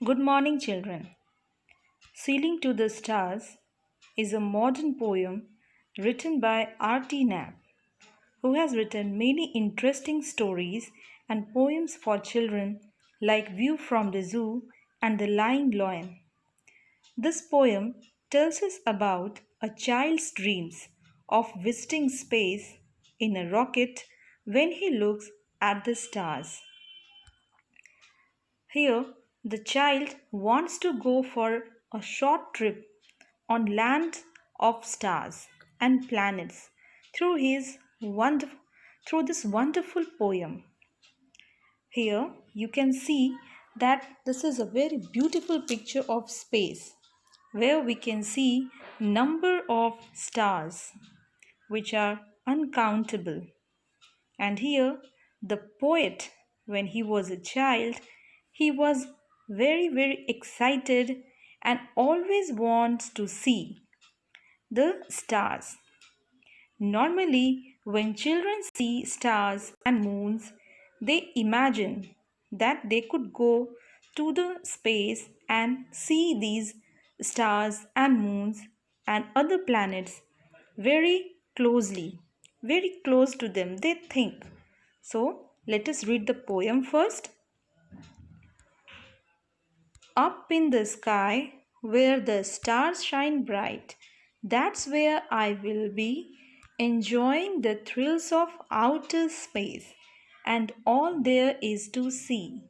Good morning, children. Sailing to the Stars is a modern poem written by Artie Knapp, who has written many interesting stories and poems for children like View from the Zoo and The Lying Lion. This poem tells us about a child's dreams of visiting space in a rocket when he looks at the stars. Here, the child wants to go for a short trip on land of stars and planets through his wonderful through this wonderful poem. Here you can see that this is a very beautiful picture of space where we can see number of stars which are uncountable. And here, the poet, when he was a child, he was very excited and always wants to see the stars. Normally, when children see stars and moons, they imagine that they could go to the space and see these stars and moons and other planets very closely, very close to them, they think. So, let us read the poem first. Up in the sky, where the stars shine bright, that's where I will be, enjoying the thrills of outer space and all there is to see.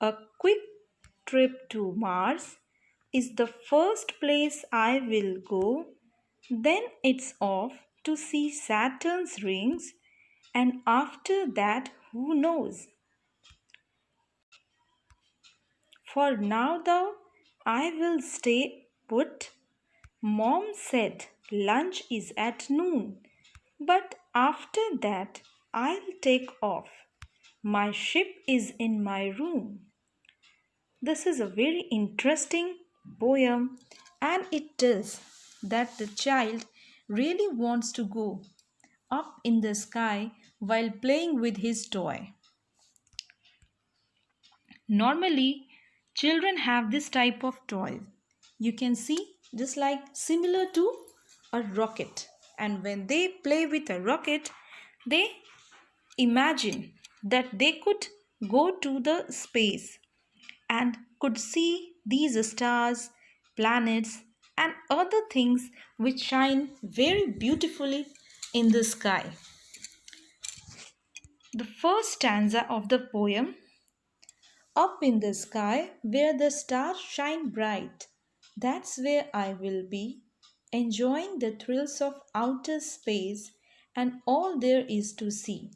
A quick trip to Mars is the first place I will go, then it's off to see Saturn's rings, and after that, who knows? For now, though, I will stay put. Mom said lunch is at noon, but after that I'll take off. My ship is in my room. This is a very interesting poem, and it tells that the child really wants to go up in the sky while playing with his toy. Normally, children have this type of toys. You can see just like similar to a rocket. And when they play with a rocket, they imagine that they could go to the space and could see these stars, planets, and other things which shine very beautifully in the sky. The first stanza of the poem. Up in the sky where the stars shine bright, that's where I will be, enjoying the thrills of outer space and all there is to see.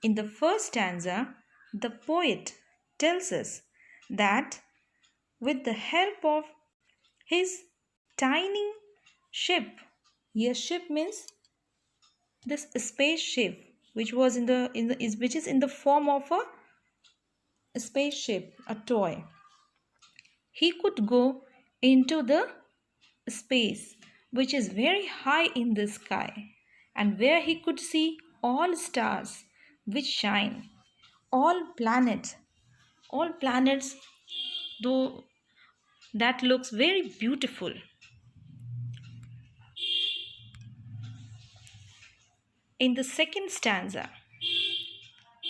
In the first stanza, the poet tells us that with the help of his tiny ship, here ship means this spaceship which was which is in the form of a spaceship, a toy. He could go into the space which is very high in the sky and where he could see all stars which shine, all planets though that looks very beautiful. In the second stanza,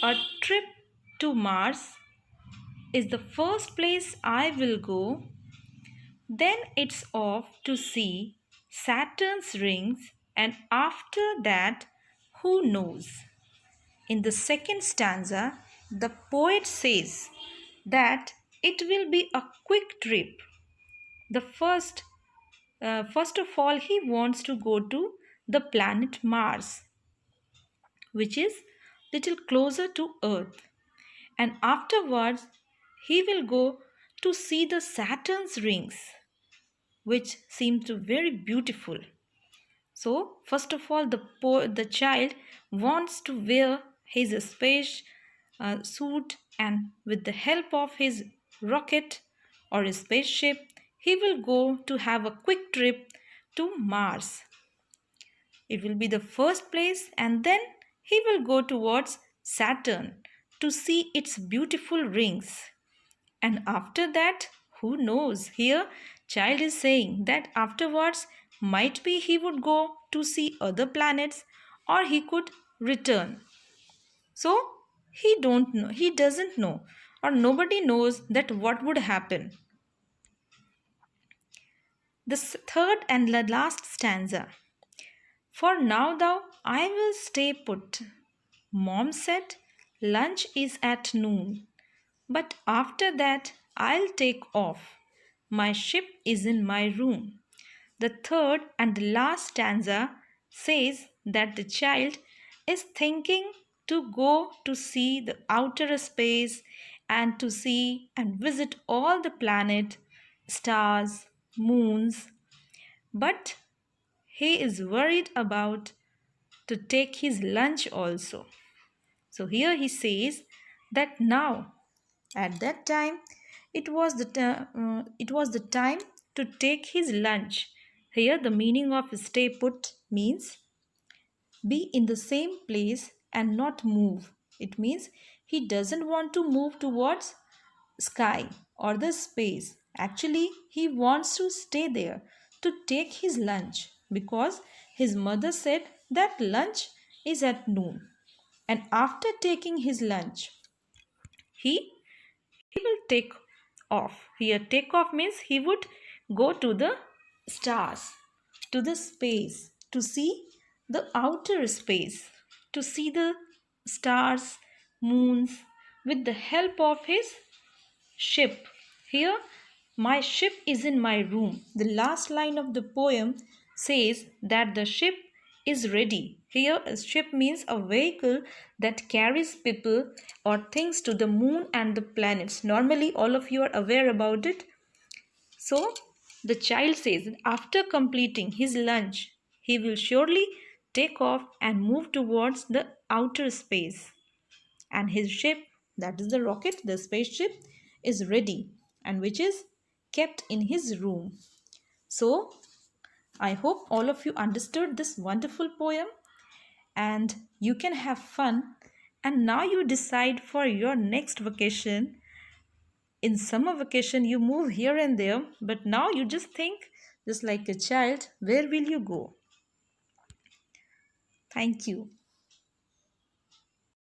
a trip to Mars is the first place I will go, then it's off to see Saturn's rings, and after that, who knows? In the second stanza, the poet says that it will be a quick trip. The first of all, he wants to go to the planet Mars, which is little closer to Earth, and afterwards he will go to see the Saturn's rings, which seem to very beautiful. So, first of all, the child wants to wear his space suit, and with the help of his rocket or his spaceship, he will go to have a quick trip to Mars. It will be the first place, and then he will go towards Saturn to see its beautiful rings. And after that, who knows? Here, child is saying that afterwards, might be he would go to see other planets or he could return. So, he don't know, he doesn't know, or nobody knows that what would happen. The third and the last stanza. For now, thou, I will stay put. Mom said, lunch is at noon. But after that, I'll take off. My ship is in my room. The third and last stanza says that the child is thinking to go to see the outer space and to see and visit all the planet, stars, moons, but he is worried about to take his lunch also. So here he says that now at that time it was the time to take his lunch. Here the meaning of stay put means be in the same place and not move. It means he doesn't want to move towards sky or the space. Actually, he wants to stay there to take his lunch because his mother said that lunch is at noon. And after taking his lunch, he he will take off. Here, take off means he would go to the stars, to the space, to see the outer space, to see the stars, moons, with the help of his ship. Here, my ship is in my room. The last line of the poem says that the ship is ready. Here, a ship means a vehicle that carries people or things to the moon and the planets. Normally, all of you are aware about it. So, the child says that after completing his lunch, he will surely take off and move towards the outer space, and his ship, that is the rocket, the spaceship, is ready and which is kept in his room. So I hope all of you understood this wonderful poem and you can have fun. And now you decide for your next vacation. In summer vacation you move here and there, but now you just think just like a child, where will you go? Thank you.